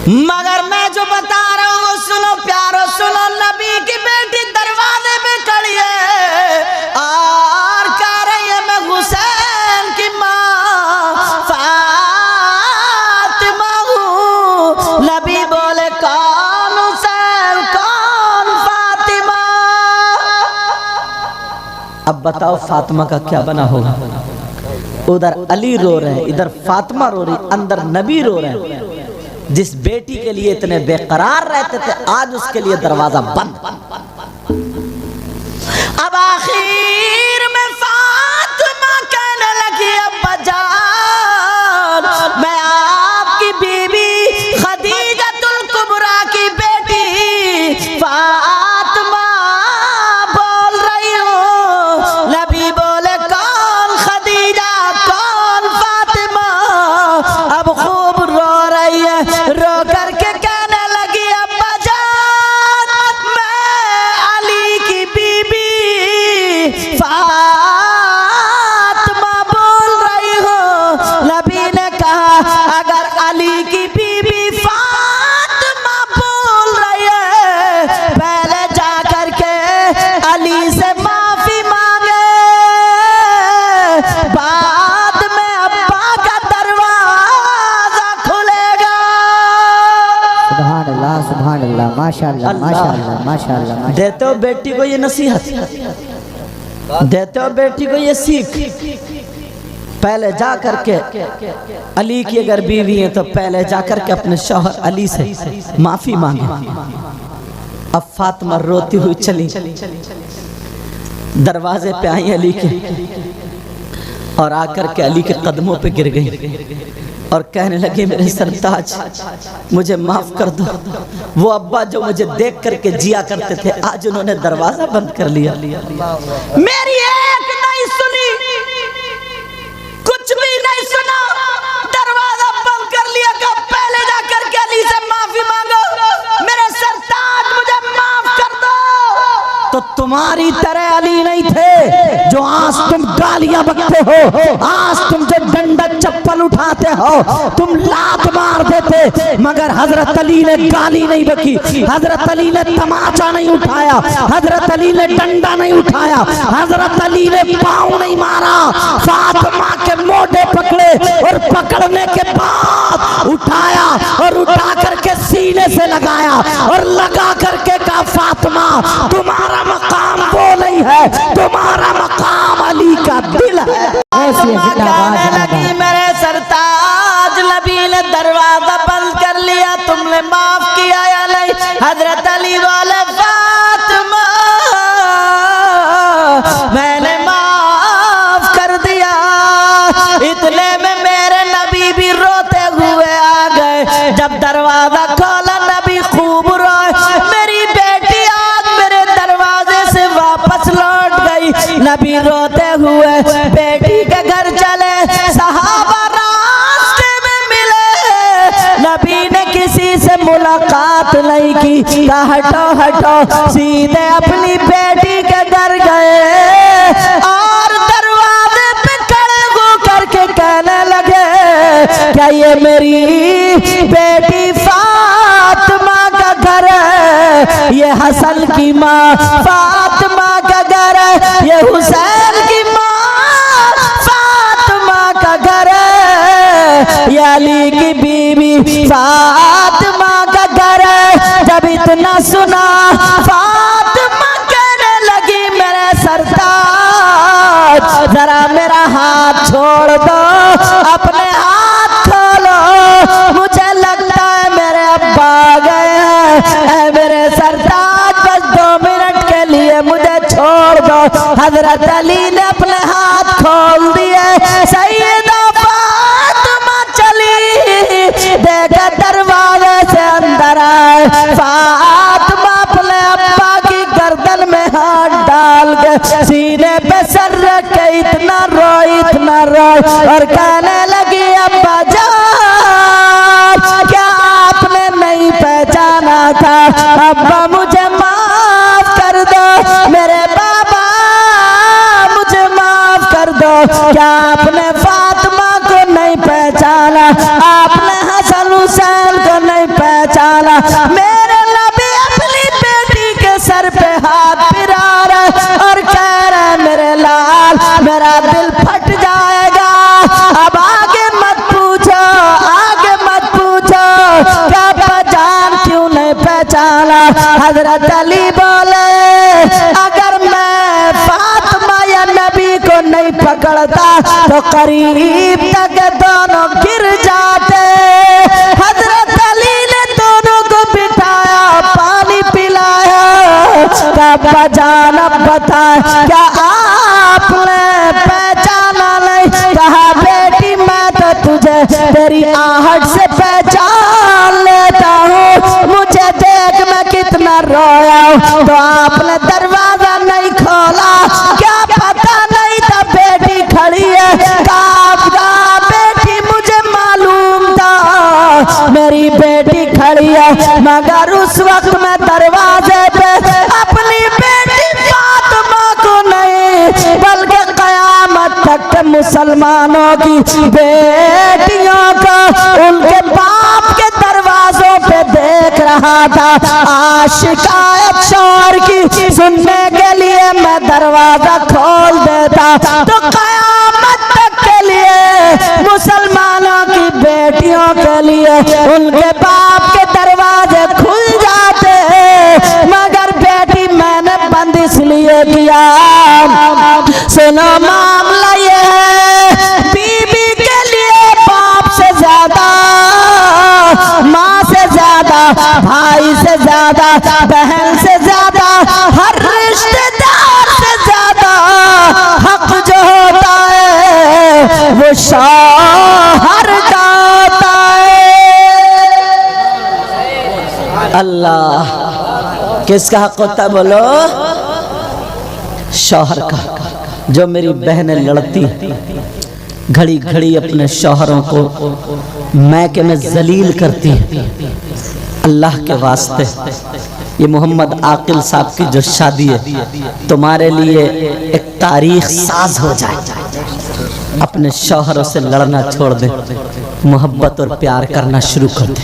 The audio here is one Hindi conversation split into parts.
मगर मैं जो बता रहा हूँ सुनो प्यारो, सुनो। नबी की बेटी दरवाजे पे खड़ी है और कह रही है मैं हुसैन की माँ फातिमा हूँ। नबी बोले कौन हुसैन कौन फातिमा? अब बताओ फातिमा का क्या बना होगा? उधर अली रो रहे हैं, इधर फातिमा रो रही, अंदर नबी रो रहे हैं। जिस बेटी के लिए इतने बेकरार रहते थे आज उसके लिए दरवाजा बंद। अब आखिर में फातिमा कहने लगी अब्बा जान मैं आपकी बीवी खदीजतुल कुबरा की बेटी फातिमा बोल रही हूँ। नबी बोले कौन खदीजा कौन फातिमा? अब खूब रो रही है, रो करके कहने लगी अब्बा जान मैं अली की बीबी फातिमा बोल रही हूँ। नबी ने कहा अगर अली की बीबी फातिमा बोल रही है पहले जा करके अली से माफी मांगे, बाद में अब्बा का दरवाजा खुलेगा। सुभान अल्लाह, माशाअल्लाह माशाअल्लाह माशाअल्लाह। देते हो बेटी को ये नसीहत, देते हो बेटी को ये सीख। पहले जा करके अली की अगर बीवी है तो पहले जा करके अपने शौहर अली से माफी मांगे। अब फातिमा रोती हुई चली, दरवाजे पे आई अली के और आकर के अली के कदमों पे गिर गई और कहने लगे मेरे सरताज मुझे माफ कर दो। वो अब्बा जो मुझे देख करके जिया करते थे आज उन्होंने दरवाजा बंद कर लिया। मेरी एक नहीं सुनी, कुछ भी नहीं सुना, दरवाजा बंद कर लिया। कब पहले जा करके अली से माफी मांगो, मेरे सरताज मुझे माफ कर दो। तो तुम्हारी तरह अली नहीं थे जो आज तुम गालियां बकते हो, आज तुम जो डंडा चप्पल उठाते हो, तुम लात मार देते, मगर हजरत अली ने गाली नहीं बकी, हजरत अली ने तमाचा नहीं उठाया, हजरत अली ने डंडा नहीं उठाया, हजरत अली ने पाँव नहीं मारा। फातिमा के मोढे पकड़े और पकड़ने के बाद उठाया और उठा करके सीने से लगाया और लगा करके कहा फातिमा तुम्हारा मकाम वो नहीं है, तुम्हारा मकाम अली का दिल है। कहने लगी मेरे सरताज नबी ने दरवाजा बंद कर लिया, तुमने माफ किया या नहीं? हजरत अली वाले फातिमा मैंने माफ कर दिया। इतने में मेरे नबी भी रोते हुए आ गए। जब दरवाजा खोला नबी खूब रोए, मेरी बेटी आज मेरे दरवाजे से वापस लौट गई। नबी रोते हुए बेटी के घर चले, सहाबा रास्ते में मिले, नबी ने किसी से मुलाकात नहीं की, कहा हटो हटो, सीधे अपनी बेटी के घर गए और दरवाजे पे खड़े हो करके कहने लगे क्या ये मेरी बेटी फातिमा का घर है? ये हसन की माँ फातिमा का घर है, ये हुसैन की माँ फातिमा का घर है, ये अली की बीवी फातिमा का घर है। जब इतना सुना फातिमा कहने लगी मेरे सरताज जरा मेरा हाथ छोड़ दो, अपने हाथ खोलो, मुझे लगता है मेरे अब्बा गए हैं। मेरे सरताज बस 2 मिनट के लिए मुझे छोड़ दो। हजरत अली ने अपने हाथ खोल दिए, सैयदा फातिमा चली, देखा दरवाजे से अंदर आए, फातिमा अपने अब्बा की गर्दन में हाथ डाल के सीने पे सर रख के इतना रोई और कहने लगी अब्बा जान क्या आपने नहीं पहचाना था? अब्बा मुझे माफ कर दो, मेरे बाबा मुझे माफ कर दो। क्या आपने फातिमा को नहीं पहचाना? आपने हसन हुसैन को नहीं पहचाना? मेरा दिल फट जाएगा। अब आगे मत पूछो, आगे मत पूछो, क्या पहचान क्यों नहीं पहचाना। हजरत अली बोले अगर मैं फातिमा या नबी को नहीं पकड़ता तो करीब तक दोनों गिर जाते। हजरत अली ने दोनों को बिठाया, पानी पिलाया। क्या जान अब बता, क्या आपने पहचाना नहीं। कहा बेटी मैं तो तुझे तेरी आहट से पहचान लेता हूँ, मुझे देख मैं कितना रोया हूँ। तो आपने दरवाजा नहीं खोला, क्या पता नहीं था बेटी खड़ी है। कहा बेटी मुझे मालूम था मेरी बेटी खड़ी है, मगर उस वक्त मैं दरवाजे पे अपनी बेटी फातिमा को नहीं बल्कि कयामत तक के मुसलमानों की बेटियों को उनके बाप के दरवाजों पे देख रहा था। आज शिकायत शोर की सुनने के लिए मैं दरवाजा खोल देता तो कयामत तक के लिए मुसलमानों की बेटियों के लिए उनके बाप के दरवाजे खुल जाते। मगर बेटी मैंने बंद इसलिए किया, सुनो मामला ये है, बीबी के लिए बाप से ज्यादा, माँ से ज्यादा, भाई से ज्यादा, बहन से ज्यादा, हर रिश्तेदार से ज्यादा हक जो होता है वो शौहर का होता है। अल्लाह किसका हक होता है बोलो? शौहर का। जो मेरी बहनें लड़ती घड़ी घड़ी अपने शौहरों को मैके में जलील करती है, अल्लाह के वास्ते ये मोहम्मद आकिल साहब की जो शादी है तुम्हारे लिए एक तारीख साज हो जाए। अपने शौहरों से लड़ना छोड़ दे, मोहब्बत और प्यार करना शुरू कर दे।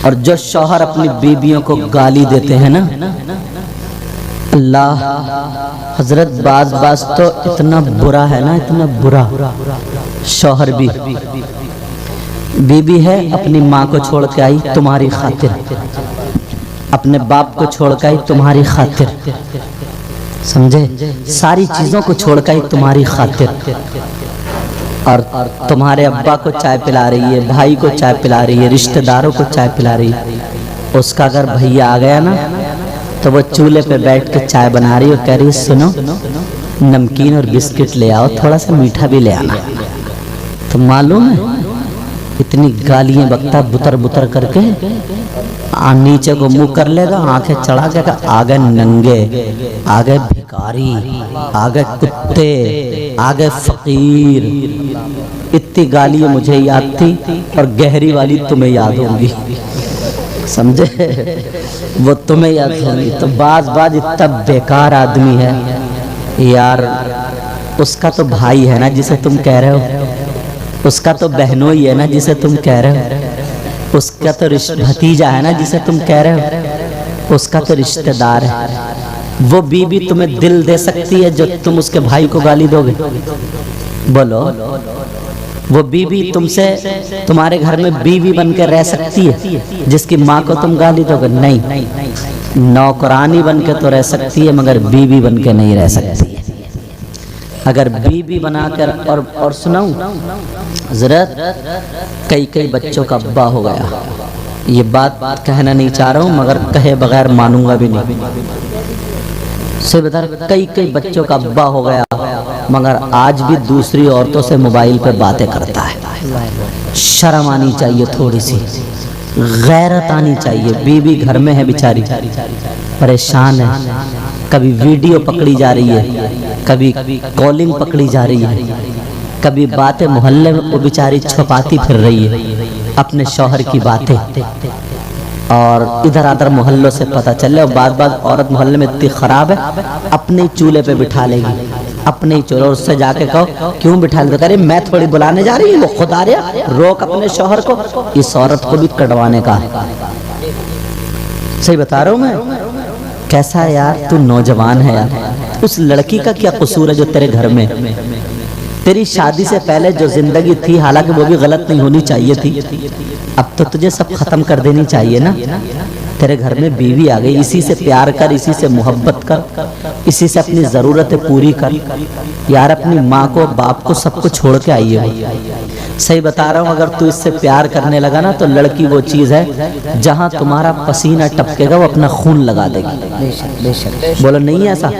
और जो शौहर अपनी बीवियों को गाली देते हैं ना, अल्लाह हजरत बाज तो इतना बुरा है ना, इतना बुरा। शौहर भी बीबी है, अपनी माँ को छोड़ के आई तुम्हारी खातिर, अपने बाप को छोड़ के आई तुम्हारी खातिर, समझे, सारी चीजों को छोड़ के आई तुम्हारी खातिर। और तुम्हारे अब्बा को चाय पिला रही है, भाई को चाय पिला रही है, रिश्तेदारों को चाय पिला रही है। उसका अगर भैया आ गया ना तो वो चूल्हे पे बैठ के चाय बना रही है और कह रही है सुनो नमकीन और बिस्किट ले आओ, थोड़ा सा मीठा भी ले आना। तो मालूम है इतनी गालियां बकता बुतर बुतर करके नीचे को मुंह कर लेगा, आंखें चढ़ा के आ गए नंगे, आ गए भिखारी, आ गए कुत्ते, आ गए फकीर। इतनी गालियां मुझे याद थी और गहरी वाली तुम्हें याद होंगी, समझे, वो तुम्हें याद होंगी। तो बाज इतना बेकार आदमी है यार। उसका तो भाई है ना जिसे तुम कह रहे हो, उसका तो बहनोई है ना जिसे तुम कह रहे हो, उसका तो भतीजा है ना जिसे तुम कह रहे हो, उसका तो रिश्तेदार है। वो बीबी तुम्हें दिल दे सकती है जो तुम उसके भाई को गाली दोगे? बोलो, वो बीबी तुमसे तुम्हारे घर में बीवी बन के रह सकती है जिसकी माँ को तुम गाली दोगे? नहीं, नौकरानी बन के तो रह सकती है मगर बीवी बन के नहीं रह सकती है। अगर बीबी बनाकर और सुनाऊं हजरत, कई बच्चों का अब्बा हो गया। ये बात कहना नहीं चाह रहा हूँ मगर कहे बगैर मानूंगा भी नहीं। से बता, कई बच्चों का अब्बा हो गया मगर आज भी दूसरी औरतों से मोबाइल पे बातें करता है। शर्म आनी चाहिए, थोड़ी सी गैरत आनी चाहिए। बीबी घर में है बेचारी, परेशान है, कभी वीडियो पकड़ी जा रही है, कभी कॉलिंग पकड़ी जा रही है, कभी बातें मोहल्ले में वो बेचारी छुपाती फिर रही है अपने शौहर की बातें। और इधर उधर मोहल्लों से पता चले और बात औरत मोहल्ले में इतनी खराब है अपने चूल्हे पे बिठा लेगी, अपने ही चूल्हे। उससे जाके कहो क्यों बिठा ले, अरे मैं थोड़ी बुलाने जा रही हूँ, वो खुद आ रहा, रोक अपने शौहर को। इस औरत को भी कटवाने का, सही बता रहा हूँ मैं। कैसा है यार, तू नौजवान है यार, उस लड़की का क्या कसूर है जो तेरे घर में? तेरी शादी से पहले जो जिंदगी थी, हालांकि वो भी गलत नहीं होनी चाहिए थी, अब तो तुझे सब खत्म कर देनी चाहिए ना। तेरे घर में बीवी आ गई, इसी से प्यार कर, इसी से मोहब्बत कर, इसी से अपनी ज़रूरतें पूरी कर। यार अपनी माँ को, बाप को, सबको छोड़ के आई है। सही बता रहा हूँ, अगर तू इससे प्यार करने लगा ना तो लड़की वो चीज़ है जहाँ तुम्हारा पसीना टपकेगा वो अपना खून लगा देगी। बेशक बेशक। बोलो नहीं है ऐसा?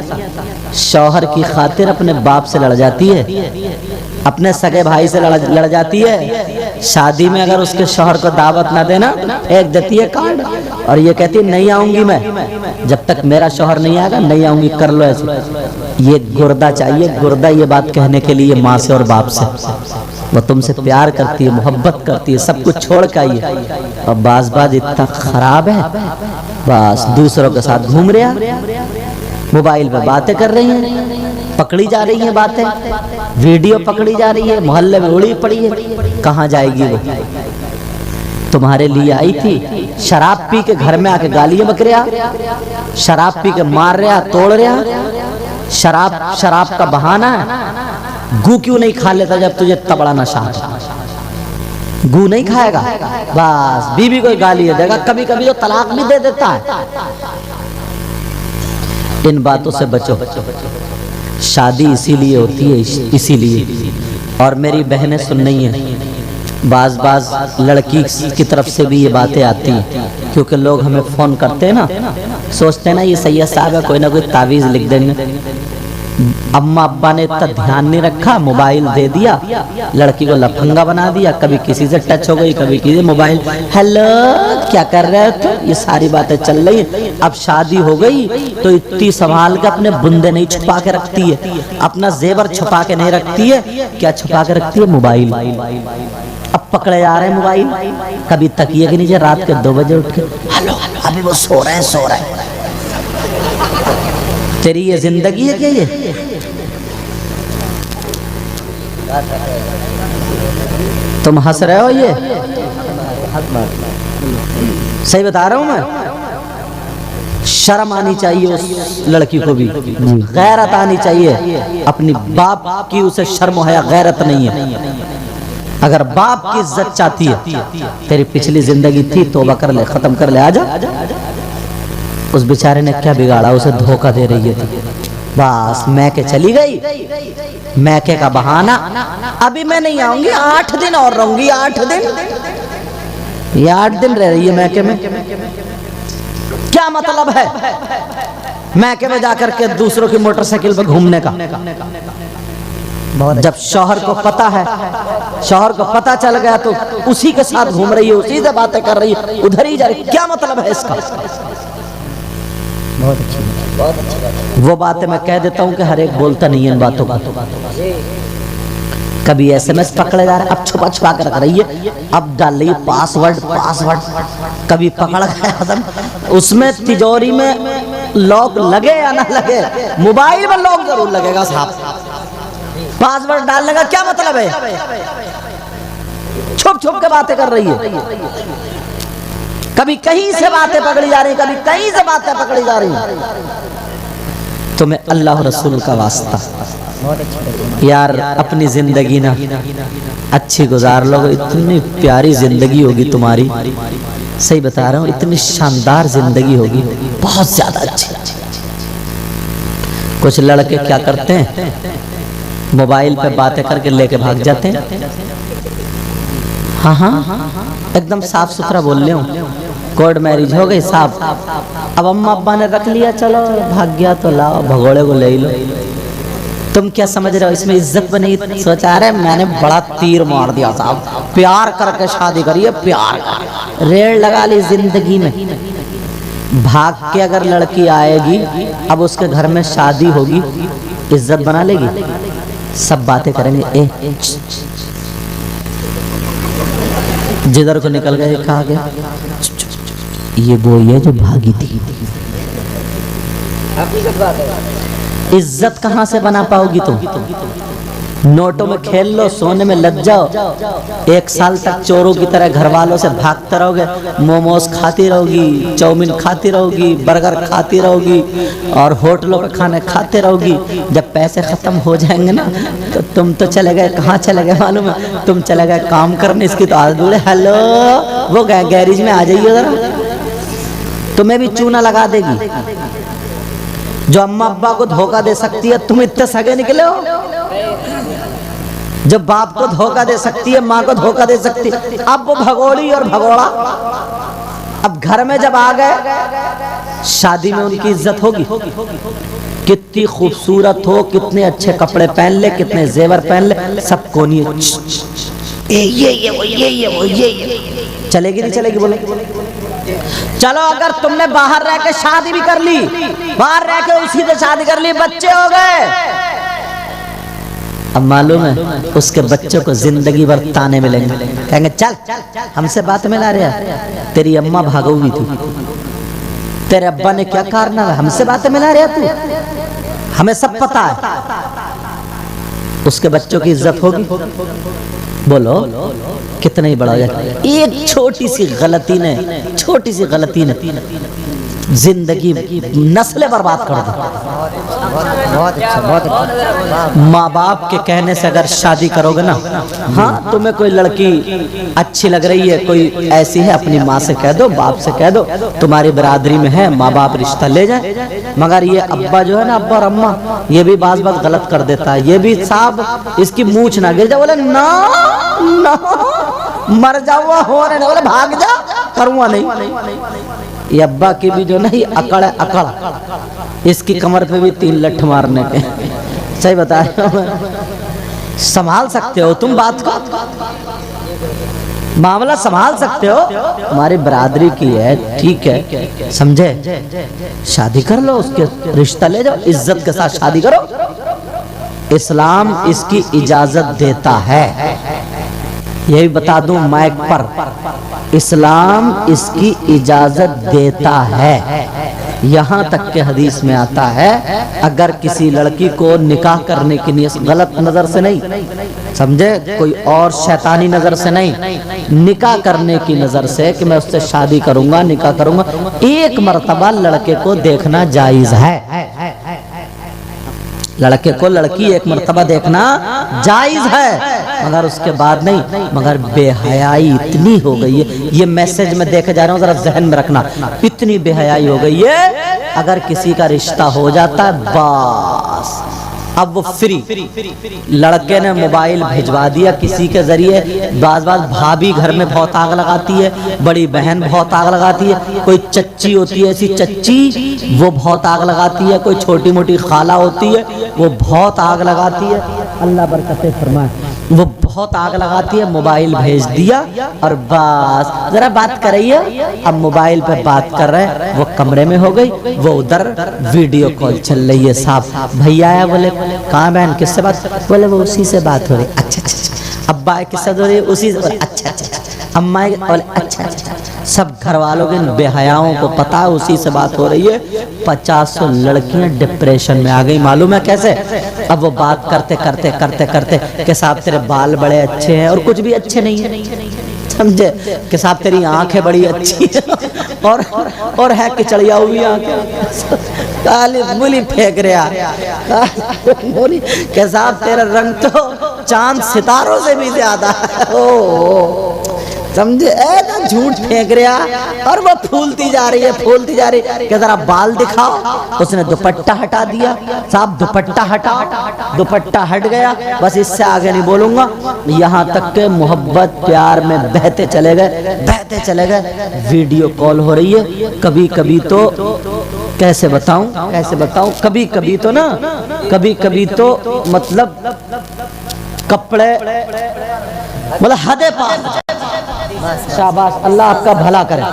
शौहर की खातिर अपने बाप से लड़ जाती है, अपने सगे भाई से लड़ जाती है। शादी में अगर उसके शौहर को दावत ना देना, एक देती है कार्ड और ये कहती है नहीं आऊंगी मैं, जब तक मेरा शौहर नहीं आएगा नहीं आऊंगी, कर लो ऐसे। ये गुर्दा चाहिए, गुर्दा ये बात कहने के लिए माँ से और बाप से। वो तुमसे प्यार करती है, मोहब्बत करती है, सब कुछ छोड़ के आई है, और बाज इतना खराब है, बस दूसरों के साथ घूम रहा, मोबाइल पे बातें कर रही हैं, पकड़ी जा रही हैं बातें, वीडियो पकड़ी जा रही है, मोहल्ले में उड़ी पड़ी है। कहाँ जाएगी वो? तुम्हारे लिए आई थी, शराब पी के घर में आके गालियां बक रहा, शराब पी के मार रहा, तोड़ रहा। शराब का बहाना है। गू क्यों नहीं खा लेता जब तुझे इतना बड़ा नशा है? गू नहीं खाएगा, बस बीवी को गाली देगा, कभी कभी तो तलाक भी दे देता है। इन बातों से बचो। शादी इसीलिए होती है, इसीलिए। और मेरी बहनें सुन रही हैं, बाज लड़की की तरफ से भी ये बातें आती हैं, क्योंकि लोग हमें फोन करते हैं ना, सोचते हैं ना ये सैयद साहब है, कोई ना कोई तावीज लिख देंगे। अम्मा अब्बा ने इतना ध्यान नहीं रखा, मोबाइल दे दिया, लड़की को लफंगा बना दिया, कभी किसी से टच हो गई, कभी किसी मोबाइल, हेलो क्या कर रहे हो तो ये सारी बातें चल रही हैं। अब शादी हो गई तो इतनी संभाल के अपने बुंदे नहीं छुपा के रखती है, अपना जेवर छुपा के नहीं रखती है। क्या छुपा के रखती है? मोबाइल। अब पकड़े जा रहे हैं मोबाइल, कभी तकिए के नीचे रात के 2 बजे उठ के हेलो, अभी वो सो रहे हैं। तेरी ये जिंदगी है क्या? ये तुम हंस रहे हो? ये सही बता रहा हूं मैं। शर्म आनी चाहिए उस लड़की को भी, गैरत आनी चाहिए। अपनी बाप की उसे शर्म है, गैरत नहीं है। अगर बाप की इज्जत चाहती है, तेरी पिछली जिंदगी थी, तौबा कर ले, खत्म कर ले, आजा। उस बेचारे ने क्या बिगाड़ा? उसे धोखा दे रही है, बस मैके चली गई, मैके का बहाना, अभी मैं नहीं आऊंगी, 8 दिन और रहूंगी। 8 दिन, ये 8 दिन रह रही है मैके में। क्या मतलब है मैके में जाकर के दूसरों की मोटरसाइकिल पर घूमने का? जब शौहर को पता है, शौहर को पता चल गया तो उसी के साथ घूम रही है, उसी से बातें कर रही है, उधर ही जा रही, क्या मतलब है इसका? बहुत अच्छी। वो बातें मैं कह देता हूँ कि हर एक बोलता नहीं है इन बातों का। कभी SMS पकड़े जा रहे, अब छुपा के रख रही है, अब डाल रही है पासवर्ड। कभी पकड़ गया, उसमें तिजोरी में लॉक लगे या ना लगे, मोबाइल में लॉक जरूर लगेगा साहब। पासवर्ड डालने का क्या मतलब है? छुप के बातें कर रही है। कभी कहीं से बातें पकड़ी जा रही, कभी कहीं से बातें पकड़ी जा रही। तुम्हें अल्लाह रसूल का वास्ता यार, अपनी जिंदगी ना अच्छी गुजार लो, इतनी प्यारी जिंदगी होगी तुम्हारी। सही बता रहा हूँ, इतनी शानदार जिंदगी होगी, बहुत ज्यादा अच्छी। कुछ लड़के क्या करते हैं, मोबाइल पे बातें करके लेके भाग जाते हैं। हाँ, एकदम साफ सुथरा बोल रहे हूँ। कोर्ट मैरिज हो गई साहब, अब अम्मा अब्बा ने रख लिया, चलो भाग गया तो लाओ, भगोड़े को ले लो। तुम क्या समझ रहे हो इसमें इज्जत बनी? सोचा रहे मैंने बड़ा तीर मार दिया साहब, प्यार करके शादी करिए, प्यार रेड़ लगा ली जिंदगी में। भाग के अगर लड़की आएगी, अब उसके घर में शादी होगी, इज्जत बना लेगी, सब बातें करेंगे। जिधर को निकल गए, कहा गया ये वो है जो भागी थी। इज्जत कहां से बना पाओगी तुम? नोटों में खेल लो, सोने में लग जाओ, 1 साल तक चोरों की तरह घर वालों से भागते रहोगे, मोमोज खाती रहोगी, चाउमीन खाती रहोगी, बर्गर खाती रहोगी और होटलों के खाने खाते रहोगी। जब पैसे खत्म हो जाएंगे ना तो तुम तो चले गए, कहाँ चले गए मालूम है? तुम चले गए काम करने। इसकी तो आदत बोले हेलो वो गैरेज में आ जाइए जरा, तुम्हें भी चूना लगा देगी। जो अम्मा अब्बा को धोखा दे सकती है, तुम इतने सगे निकले हो। जब बाप को धोखा दे सकती है, माँ को धोखा दे सकती है, अब वो भगोड़ी और भगोड़ा। अब घर में जब आ गए, शादी में उनकी इज्जत होगी। कितनी खूबसूरत हो, कितने अच्छे कपड़े पहन ले, कितने जेवर पहन ले, सब कोनी ये चलेगी नहीं चलेगी? बोले चलो, अगर तुमने बाहर रह के शादी भी कर ली, बाहर रह के उसी से शादी कर ली, बच्चे हो गए, अब मालूम है उसके बच्चों को जिंदगी भर ताने मिलेंगे। कहेंगे चल हमसे बात मिला रहा, तेरी अम्मा भागोगी तू, तेरे अब्बा ने क्या कारनामा, हमसे बातें मिला रहा तू, हमें सब पता है। उसके बच्चों की इज्जत होगी? बोलो कितना ही बड़ा हो जाए। एक छोटी सी गलती ने जिंदगी नस्लें बर्बाद कर दी। बहुत अच्छा। माँ बाप के कहने से अगर शादी करोगे ना, हाँ तुम्हें कोई लड़की अच्छी लग रही है, कोई ऐसी है, अपनी माँ से कह दो, बाप से कह दो, तुम्हारी बिरादरी में है, माँ बाप रिश्ता ले जाए। मगर ये अब्बा जो है ना, अब्बा और अम्मा, ये भी बात गलत कर देता है। ये भी साहब इसकी मूछ ना गिर जाए, बोले ना मर जाऊंगा, हो रहे बोले भाग जा, करूंगा नहीं। ये अब्बा की भी जो नहीं अकड़ है, अकड़, इसकी कमर पे भी 3 लठ मारने के। सही बता रहे हो? संभाल सकते हो तुम बात को, मामला संभाल सकते हो, तुम्हारी बरादरी की है, ठीक है, समझे? शादी कर लो, उसके रिश्ता ले जाओ, इज्जत के साथ शादी करो। इस्लाम इसकी इजाजत देता है, यही बता दूं माइक पर, इस्लाम इसकी इजाजत देता है। यहाँ तक के हदीस में आता है, अगर किसी लड़की को निकाह करने की नियत, गलत नजर से नहीं, समझे, कोई और शैतानी नजर से नहीं, निकाह करने की नजर से कि मैं उससे शादी करूंगा, निकाह करूंगा, 1 मर्तबा लड़के को देखना जायज है। लड़के को लड़की 1 मर्तबा देखना जायज है, मगर उसके बाद नहीं। मगर बेहयाई इतनी हो गई है, ये मैसेज में देखे जा रहा हूँ, जरा जहन में रखना, इतनी बेहयाई हो गई है, अगर किसी का रिश्ता हो जाता है बस अब वो फ्री। लड़के ने मोबाइल भिजवा दिया किसी के जरिए, बाज भाभी घर में बहुत आग लगाती है, बड़ी बहन बहुत आग लगाती है, कोई चच्ची होती है ऐसी चच्ची, वो बहुत आग लगाती है, कोई छोटी मोटी खाला होती है, वो बहुत आग लगाती है, अल्लाह बरकतें फरमाए, वो बहुत आग लगाती है। मोबाइल भेज दिया और बस जरा बात करिए, अब मोबाइल पे बात कर रहे हैं, वो कमरे में हो गई, वो उधर वीडियो कॉल चल रही है। साहब भैया आया, बोले कहाँ बहन, किससे बात? बोले वो उसी से बात हो रही। अच्छा अच्छा। अब्बा किससे हो रही? उसी से। अच्छा अच्छा। अम्मा बोले अच्छा अच्छा। सब घर वालों के बेहयाओं को पता है उसी से बात हो रही है। 50 लड़कियां डिप्रेशन में आ गई, मालूम है कैसे? अब वो बात करते करते करते करते के साहब तेरे बाल बड़े अच्छे हैं, और कुछ भी अच्छे नहीं है, समझे, के साहब तेरी आंखें बड़ी अच्छी है, और है किचड़िया हुई आंखें, काली मूली फेंक रहा मूली के साहब तेरा रंग तो चांद सितारों से भी ज्यादा है, ओ समझे, ऐसा झूठ फेंक रहा, और वो फूलती जा रही है, फूलती जा रही है। क्या जरा बाल दिखाओ? उसने दुपट्टा हटा दिया, साहब दुपट्टा हटा, दुपट्टा हट गया, बस इससे आगे नहीं बोलूंगा। यहाँ तक के मोहब्बत प्यार में बहते चले गए, बहते चले गए। वीडियो कॉल हो रही है, कभी कभी तो कैसे बताऊं, कभी कभी तो ना, कभी कभी तो मतलब कपड़े मतलब हदे पार, शाबाश, अल्लाह आपका भला करे,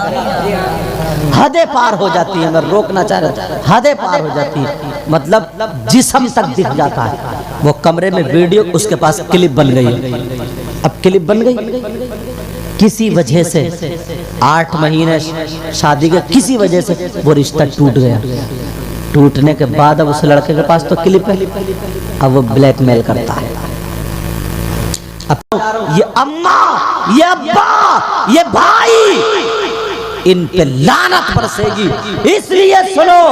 हदें पार हो जाती है, मैं रोकना चाह रहा, हदें पार हो जाती है, मतलब जिस्म तक दिख जाता है। वो कमरे में वीडियो, उसके पास क्लिप बन गई, अब क्लिप बन गई किसी वजह से, 8 महीने शादी के, किसी वजह से वो रिश्ता टूट गया। टूटने के बाद अब उस लड़के के पास तो क्लिप है, अब वो ब्लैकमेल करता है, अम्मा, ये अब्बा, ये भाई, इन पे लानत बरसेगी। इसलिए सुनो,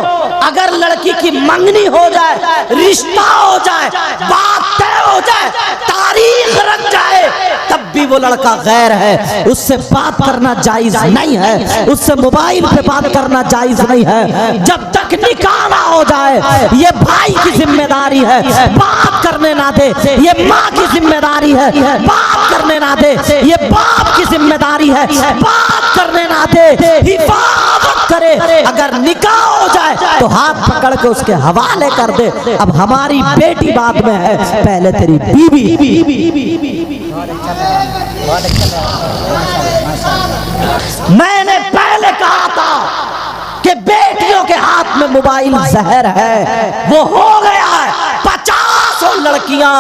अगर लड़की की मंगनी हो जाए, रिश्ता हो जाए, बात तय हो जाए, तारीख रख जाए, तब भी वो लड़का गैर है, उससे बात करना जायज नहीं है, उससे मोबाइल पे बात करना जायज नहीं है। जब तक निकाह ना हो जाए, ये भाई की जिम्मेदारी है, बात करने ना दे, ये माँ की जिम्मेदारी है, बात करने ना दे, ये बाप की जिम्मेदारी है, बात करने ना दे, हिफाजत करे। अगर निकाह हो जाए तो हाथ पकड़ के उसके हवाले कर दे। अब हमारी बेटी बाद में है, पहले तेरी बीवी। मैंने पहले कहा था कि बेटियों के हाथ में मोबाइल जहर है, वो हो गया है। 50 लड़कियां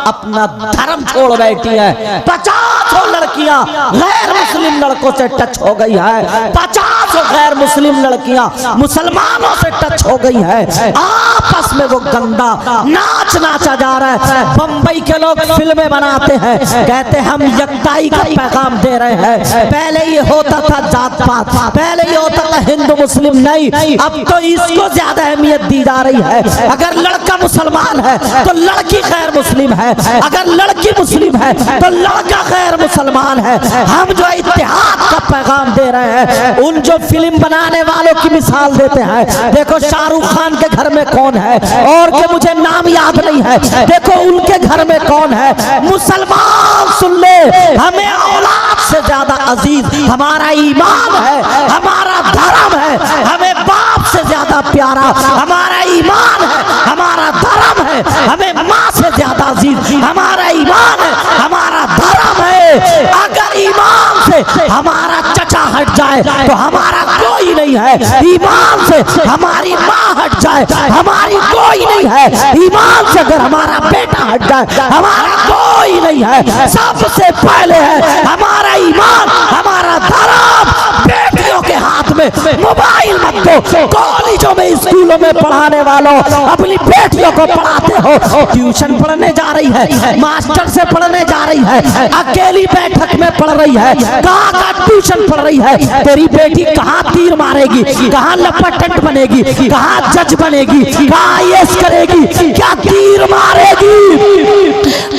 अपना धर्म छोड़ बैठी हैं, 50 लड़कियां गैर मुस्लिम लड़कों से टच हो गई है, 50 गैर मुस्लिम लड़कियां मुसलमानों से टच हो गई है। आपस में वो गंदा नाच नाचा जा रहा है। बंबई के लोग फिल्में बनाते हैं, कहते हम यकताई का पैगाम दे रहे हैं। पहले ये होता था जात पात, पहले ये होता था हिंदू मुस्लिम, नहीं, अब तो इसको ज्यादा अहमियत दी जा रही है। अगर लड़का मुसलमान है तो लड़की गैर मुस्लिम है, अगर लड़की मुस्लिम है तो लड़का गैर मुसलमान है। हम जो इत्तेहाद का पैगाम दे रहे हैं, उन जो फिल्म बनाने वालों की मिसाल देते हैं, देखो शाहरुख खान के घर में कौन है, और के मुझे नाम याद नहीं है, देखो उनके घर में कौन है। मुसलमान सुन ले, हमें औलाद से ज्यादा अजीज हमारा ईमान है, हमारा धर्म है, हमें बाप से ज्यादा प्यारा हमारा ईमान है, हमारा धर्म है, हमें माँ से ज्यादा अजीज हमारा ईमान है, हमारा धर्म है। अगर ईमान से हमारा चचा हट जाए तो हमारा कोई नहीं है, ईमान से हमारी माँ हट जाए हमारी कोई नहीं है, ईमान से अगर हमारा बेटा हट जाए हमारा कोई नहीं है। सबसे पहले है हमारा ईमान, हमारा धर्म। बेटियों के हाथ में मोबाइल मत दो। कॉलेजों में, स्कूलों में पढ़ाने वालों, अपनी बेटियों को पढ़ाते हो, ट्यूशन पढ़ने जा रही है, मास्टर से पढ़ने जा रही है, अकेली बैठक में पढ़ रही है, कहाँ का ट्यूशन पढ़ रही है। तेरी बेटी कहाँ तीर मारेगी, कहाँ लपटेंट बनेगी, कहाँ जज बनेगी, कहाँ आईएएस करेगी, क्या तीर मारेगी।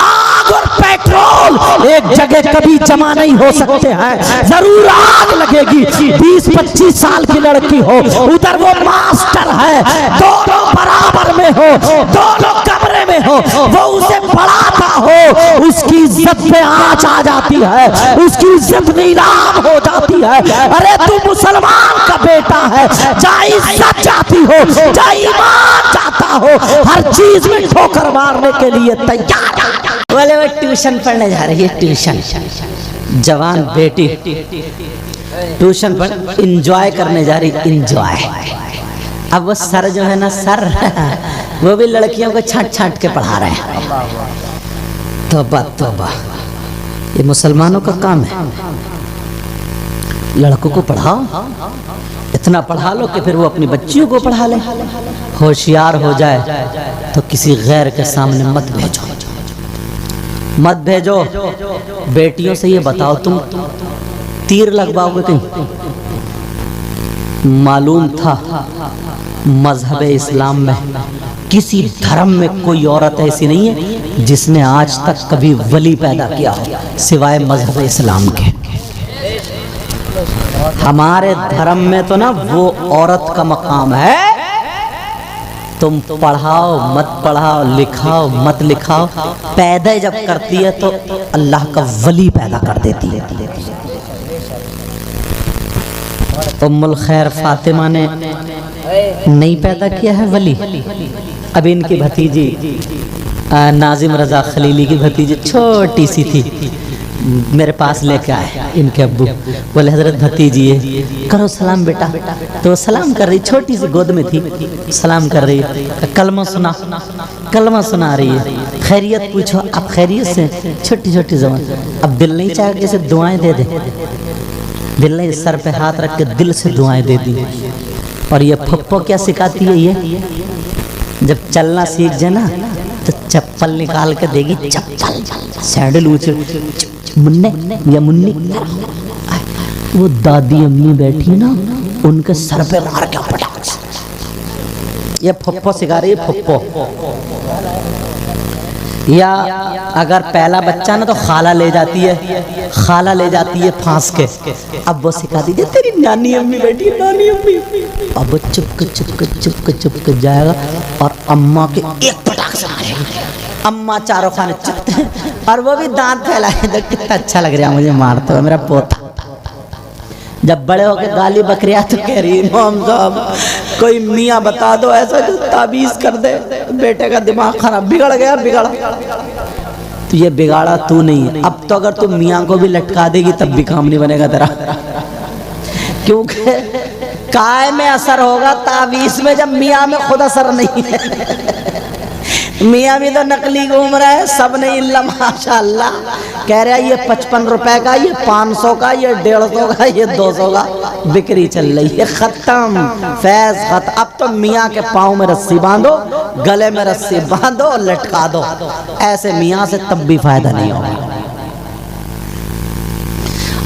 आग और पेट्रोल एक जगह कभी जमा नहीं हो सकते हैं, जरूर आग लगेगी। 20-25 साल की लड़की हो, उधर वो मास्टर है, दोनों बराबर में हो, दोनों कमरे में हो, वो उसे पढ़ाता हो, उसकी इज्जत पे आंच आ जाती है, उसकी इज्जत नीलाम हो जाती है। अरे तू मुसलमान का बेटा है, चाहे इज्जत जाती हो, चाहे ईमान जाता हो, हर चीज में ठोकर मारने के लिए तैयार। बोले वो ट्यूशन पढ़ने जा रही है, ट्यूशन, जवान बेटी ट्यूशन पर इंजॉय करने जा रही, इंजॉय। अब वो सर जो है ना, सर वो भी लड़कियों को छांट छांट के पढ़ा रहे हैं। तौबा तौबा, ये मुसलमानों का काम है। लड़कों को पढ़ाओ, इतना पढ़ा लो कि फिर वो अपनी बच्चियों को पढ़ा ले। होशियार हो जाए तो किसी गैर के सामने मत भेजो, मत भेजो। बेटियों से ये बताओ, तुम तीर लगवाओगे कहीं? मालूम था मजहब इस्लाम में किसी धर्म में कोई औरत ऐसी नहीं है जिसने आज तक कभी वली पैदा किया हो सिवाय मजहब इस्लाम के। हमारे धर्म में तो ना वो औरत का मकाम है। तुम पढ़ाओ मत पढ़ाओ, लिखाओ मत लिखाओ, पैदा जब करती है तो अल्लाह का वली पैदा कर देती है। उम्मुल खैर फातिमा ने नहीं पैदा किया है वली। अब इनकी भतीजी नाजिम रजा खलीली की भतीजी छोटी सी थी, मेरे पास लेके आए इनके अब्बू, बोले हजरत भतीजी है, करो सलाम बेटा। तो सलाम कर रही, छोटी सी गोद में थी, सलाम कर रही, कलमा सुना, कलमा सुना रही है, खैरियत पूछो, आप खैरियत से? छोटी छोटी जबान। अब दिल नहीं चाहे जैसे दुआएं दे दे, दिल ने सर पे हाथ रख के दिल से दुआएं दे दी। और ये फप्पो क्या सिखाती है, ये जब चलना सीख जाए ना तो चप्पल निकाल के देगी, चप्पल सैंडल ऊंचे मुन्ने या मुन्नी, वो दादी अम्मी बैठी ना, उनके सर पे मार के पटाख से। ये फुप्पो सिखा रही है, फुप्पो। या अगर पहला बच्चा ना तो खाला ले जाती है, खाला ले जाती है फांस के। अब वो सिखा दीजिए तेरी नानी अम्मी बैठी है, नानी अम्मी। अब वो चुप जाएगा और अम्मा के एक पटाख से मारेगा। अम्मा चारों खाने चुपते हैं और वो भी दांत फैलाए, तो कितना अच्छा लग रहा है मुझे मारते हुए मेरा पोता। जब बड़े होके गाली बकरिया तो कह रही इमाम साहब कोई मियाँ बता दो ऐसा जो ताबीज कर दे, बेटे का दिमाग खराब, बिगड़ गया बिगड़ा। तो ये बिगाड़ा तू नहीं है। अब तो अगर तू मियाँ को भी लटका देगी तब भी काम नहीं बनेगा तेरा, क्योंकि काय में असर होगा ताबीज में, जब मियाँ में खुद असर नहीं है। मियाँ भी तो नकली घूम रहा है, सब नहीं इल्ला माशाअल्लाह। कह रहा है ये 55 रुपए का, ये 500 का, ये 150 का, ये 200 का बिक्री चल रही है। खत्म फैज खत्म। अब तो मियाँ के पाँव में रस्सी बांधो, गले में रस्सी बांधो और लटका दो। ऐसे मियाँ से तब भी फायदा नहीं होगा।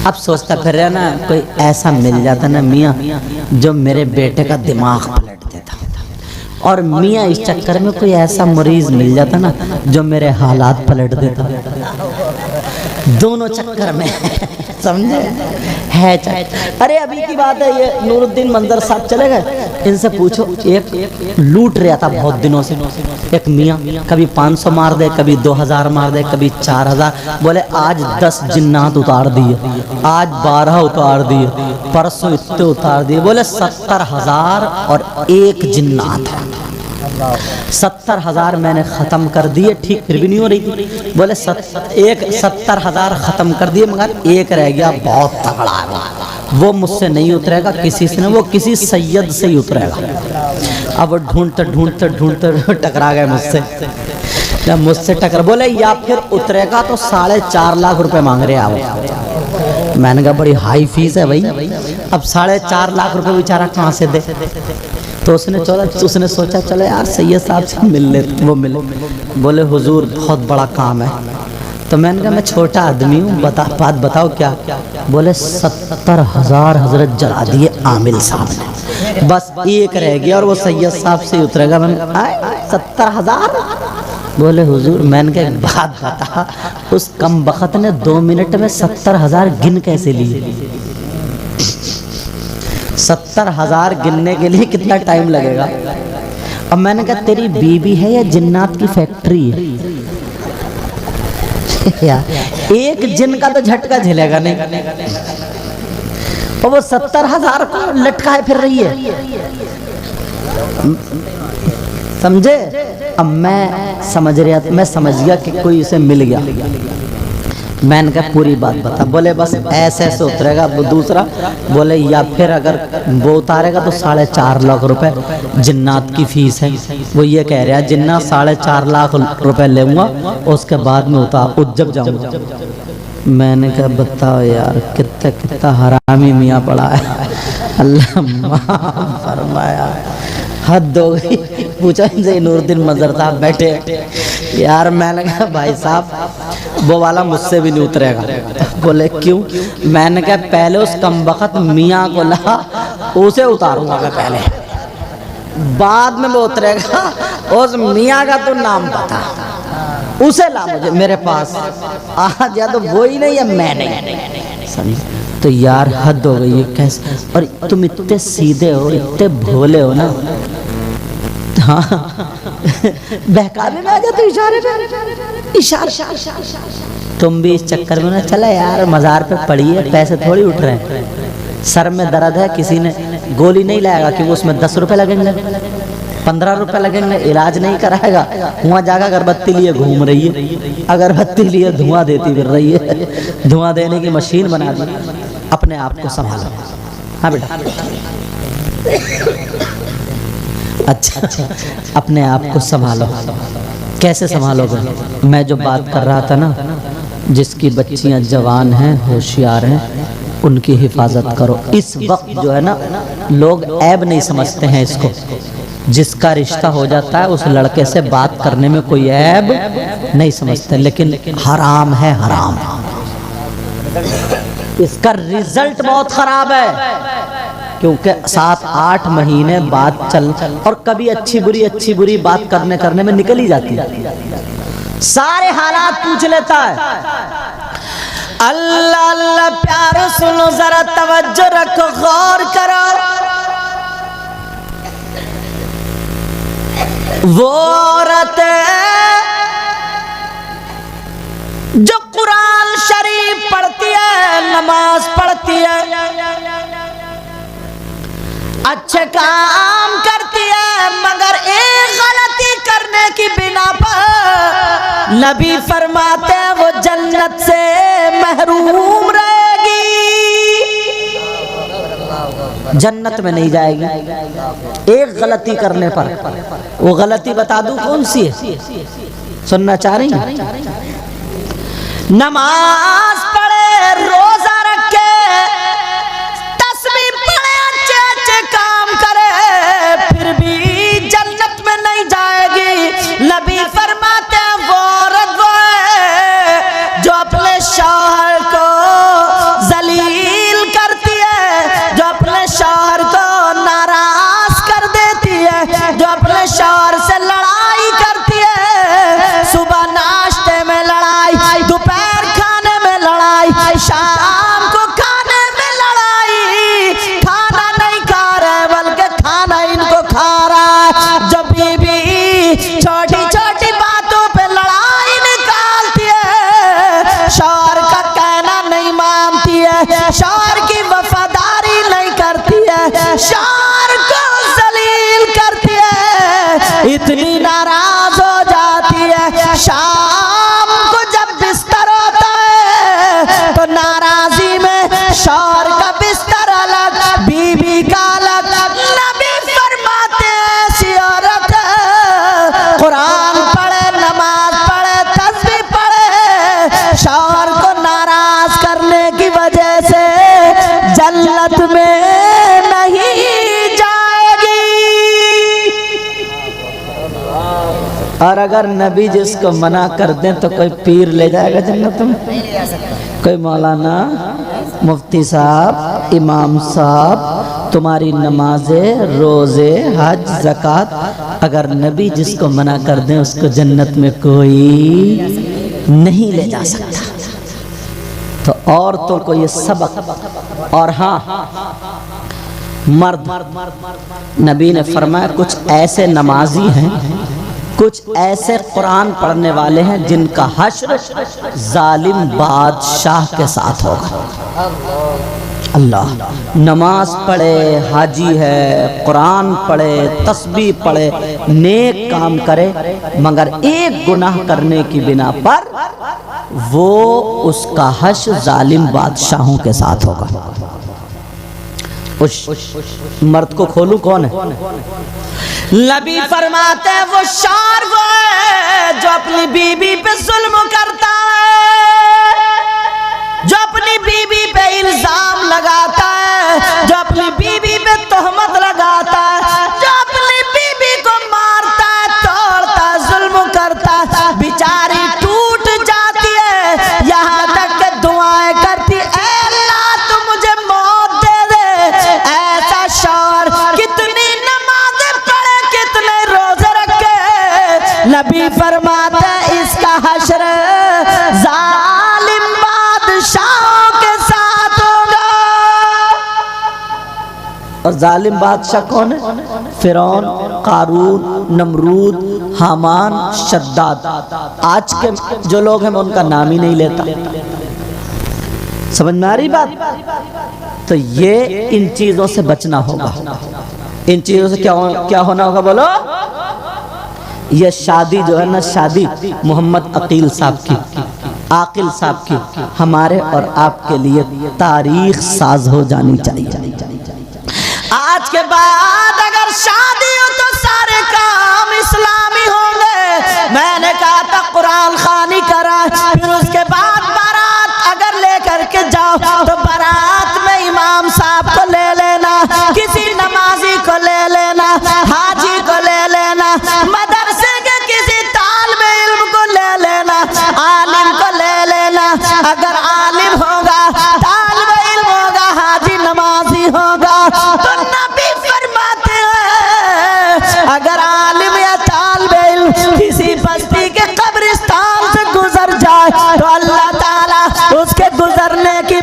अब सोचता फिर रहा ना कोई ऐसा मिल जाता ना मियाँ जो मेरे बेटे का दिमाग पलट देता, और मियाँ इस चक्कर में कोई ऐसा मरीज मिल जाता ना जो मेरे हालात पलट देता। दोनों चक्कर में समझे है। अरे अभी की बात है, ये नूरुद्दीन मंजर साहब चले गए, इनसे पूछो। एक लूट रहा था बहुत दिनों से एक मियाँ, कभी 500 मार दे, कभी 2000 मार दे, कभी 4000। बोले आज 10 जिन्नात उतार दिए, आज 12 उतार दिए, परसों इतने उतार दिए। बोले 70,000 और एक जिन्नात, 70,000 मैंने ख़त्म कर दिए। ठीक फिर भी नहीं हो रही थी। बोले 70,000 ख़त्म कर दिए, मगर एक रह गया, बहुत तगड़ा है वो मुझसे नहीं उतरेगा किसी से, वो किसी सैयद से ही उतरेगा। अब वो ढूंढते टकरा गए मुझसे। जब मुझसे टकरा, बोले या फिर उतरेगा तो 4.5 लाख रुपए मांग रहे आप। मैंने कहा बड़ी हाई फीस है भाई, अब 4.5 लाख रुपए बेचारा कहाँ से दे। तो उसने सोचा चलो यार सैयद साहब से मिल ले। वो मिले, बोले हुजूर बहुत बड़ा काम है। तो मैंने कहा मैं छोटा आदमी हूँ, बात बताओ क्या। बोले 70,000 हजरत जला दिए आमिल साहब ने, बस एक रह गया और वो सैयद साहब से उतरेगा। मैंने कहा 70,000। बोले हुजूर, मैंने कहा एक बात बता, उस कम बखत ने 2 मिनट में 70,000 गिन कैसे लिए? 70,000 गिनने के लिए कितना टाइम लगेगा? अब मैंने कहा तेरी बीबी है या जिन्नात की फैक्ट्री है? एक जिन का तो झटका झेलेगा नहीं, और वो 70,000 को लटकाए फिर रही है, समझे? अब मैं समझ गया कि कोई इसे मिल गया। मैंने कहा पूरी बात बता। बोले बस ऐसे उतरेगा। वो दूसरा बोले या फिर अगर वो उतारेगा तो 4.5 लाख रुपए जिन्नात की फीस है। वो ये कह रहा है जिन्ना 4.5 लाख रुपए लूँगा, उसके बाद में उज्जब जाऊँगा। मैंने कहा बताओ यार कितना हरामी मियाँ पड़ा है। अल्लाह माफ़ फरमाया, हद हो गई। पूछा इनसे, नूरुद्दीन मंजर साहब बैठे यार। मैंने कहा भाई साहब वो वाला मुझसे भी नहीं उतरेगा। बोले क्यों? मैंने कहा पहले उस कमबख्त मियाँ को ला, उसे उतारूंगा मैं पहले, बाद में वो उतरेगा। उस मियाँ का तो नाम बता, उसे ला मुझे मेरे पास। आज या तो वो ही नहीं या मैं नहीं, समझ? तो यार हद हो गई है कैसे। और तुम इतने सीधे हो, इतने भोले हो ना। हाँ बहकावे में आ जाते इशारे। तुम भी इस चक्कर में ना चला यार, मज़ार पे पड़ी है, पैसे थोड़ी उठ रहे हैं। सर में दर्द है, किसी ने गोली नहीं लाएगा कि उसमें 10 रुपए लगेंगे, 15 रुपए लगेंगे, इलाज नहीं कराएगा। वहाँ जाकर अगरबत्ती लिए घूम रही है, अगरबत्ती लिए धुआं देती फिर रही है, धुआं देने की मशीन बना दी। अपने आप को संभालो। हाँ बेटा, अच्छा अपने आप को संभालो। कैसे संभालोगे? मैं जो बात कर रहा था ना, जिसकी बच्चियां जवान हैं, होशियार हैं, उनकी हिफाजत करो। इस वक्त जो है ना, लोग ऐब नहीं समझते हैं इसको। जिसका रिश्ता हो जाता है उस लड़के से बात करने में कोई ऐब नहीं समझते, लेकिन हराम है, हराम। इसका रिजल्ट बहुत खराब है, क्योंकि 7-8 महीने बाद चल और कभी अच्छी बुरी बात करने में निकल ही जाती है, सारे हालात पूछ लेता है। अल्लाह अल्लाह प्यारो सुनो, जरा तवज्जो रखो, गौर करो। वो औरत जो कुरान शरीफ पढ़ती है, नमाज पढ़ती है, अच्छे काम करती है, मगर एक गलती करने की बिना पर नबी फरमाते हैं वो जन्नत से महरूम रहेगी, जन्नत में नहीं जाएगी एक गलती करने पर। वो गलती बता दूं कौन सी है, सुनना चाह रही हैं? नमाज पढ़े, रोजा रखे, तस्बीह पढ़े, अच्छे काम करे, फिर भी जन्नत में नहीं जाएगी। नबी फरमाते हैं वो औरत वो है जो अपने शौहर को जलील करती है, जो अपने शौहर को नाराज कर देती है, जो अपने शौहर से लड़ाई करती है, सुबह नाश्ते में लड़ाई, दोपहर खाने में लड़ाई, शाम को खाने में लड़ाई, खाना नहीं खा रहे बल्कि खाना इनको खा रहा है। जो बीवी छोटी छोटी बातों पे लड़ाई निकालती है, शौहर का कहना नहीं मानती है, शौहर की वफादारी नहीं करती है, शौहर को जलील करती है, इतनी नाराज हो जाती है, शाम को जब बिस्तर होता है तो नाराजी में शौहर का बिस्तर अलग, बीवी का अलग। नबी फरमाते हैं ऐसी औरत कुरान पढ़े, नमाज पढ़े, तस्बीह पढ़े, शौहर को नाराज करने की वजह से जन्नत में नहीं जाएगी। और अगर नबी जिसको मना कर दें तो कोई पीर ले जाएगा जन्नत में, कोई मौलाना, मुफ्ती साहब, इमाम साहब, तुम्हारी नमाजें, रोजे, हज, ज़कात, अगर नबी जिसको मना कर दें उसको जन्नत में कोई नहीं ले जा सकता। तो औरतों को ये सबक। और हाँ, मर्द, नबी ने फरमाया कुछ ऐसे नमाजी हैं, कुछ ऐसे कुरान पढ़ने वाले हैं जिनका हश्र जालिम बादशाह के साथ होगा। अल्लाह, नमाज पढ़े, हाजी है, कुरान पढ़े, तस्बीह पढ़े, नेक काम करे, मगर एक गुनाह करने की बिना पर वो उसका हश्र जालिम बादशाहों के साथ होगा। उस मर्द को खोलूं कौन है? नबी फरमाते हैं वो शौहर वो है जो अपनी बीवी पे जुल्म करता है, जो अपनी बीवी पे इल्जाम लगाता है, जो अपनी बीवी पे तोहमत लगाता है, जो अपनी बीवी को मारता है, तोड़ता है, जुल्म करता है, बेचारी टूट जाती है, यहाँ तक कि दुआएं करती, ऐ अल्लाह तू मुझे मौत दे दे। ऐसा शौहर कितनी नमाज़ें पढ़े, कितने रोजे रखे, नबी फरमाते हैं इसका हश्र जालिम बादशाहों के साथ होगा। और जालिम बादशाह कौन है? फिरौन, कारून, नमरूद, हामान, शद्दाद। आज के जो लोग हैं मैं उनका नाम ही नहीं लेता। समझ में आ रही बात? तो ये इन चीजों से बचना होगा। इन चीजों से क्या होना होगा बोलो? ये शादी जो है ना, शादी मोहम्मद अकील साहब की, आकिल साहब की, हमारे और आपके लिए तारीख साज हो जानी चाहिए। आज के बाद अगर शादी हो तो सारे काम इस्लामी होंगे। मैंने कहा था कुरान खानी करा, फिर उसके बाद बारात अगर लेकर के जाओ तो बारात में इमाम साहब को ले लेना, किसी नमाजी को ले लेना, हाजी को ले लेना, मदरसे के किसी तालिब इल्म को ले लेना, आलिम को ले लेना। अगर आलिम होगा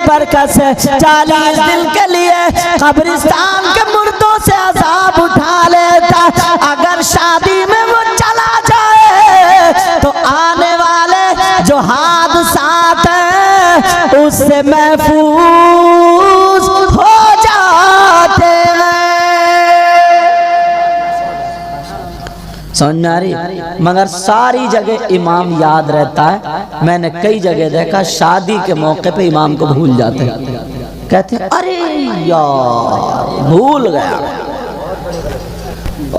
बरकत से 40 दिन के लिए कब्रिस्तान के मुर्दों से अजाब उठा लेता। अगर शादी में वो चला जाए तो आने वाले जो हादसात हैं उससे महफूज हो जाते हैं। समझ में आ रही? मगर सारी जगह इमाम याद रहता है। मैंने कई जगह देखा शादी के मौके पे इमाम को भूल जाते हैं, कहते हैं अरे यार भूल गया।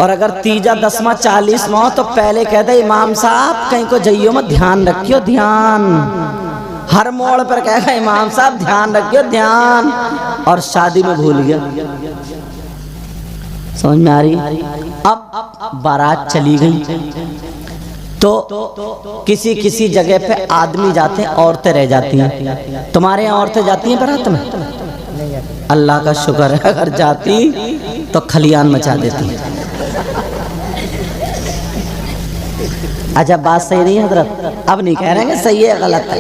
और अगर तीजा 10वां 40वां हो तो पहले कहते इमाम साहब कहीं को जाइयो मत, ध्यान रखियो ध्यान। हर मोड़ पर कहेगा इमाम साहब ध्यान रखियो ध्यान, और शादी में भूल गया। समझ में आ रही? अब बारात चली गई तो किसी किसी जगह पे आदमी जाते हैं, औरतें रह जाती हैं। तुम्हारे यहाँ औरतें जाती हैं बारात में? अल्लाह का शुक्र है, अगर जाती तो खलियान मचा देती। अच्छा बात सही नहीं है हजरत? अब नहीं कह रहे हैं सही है गलत है,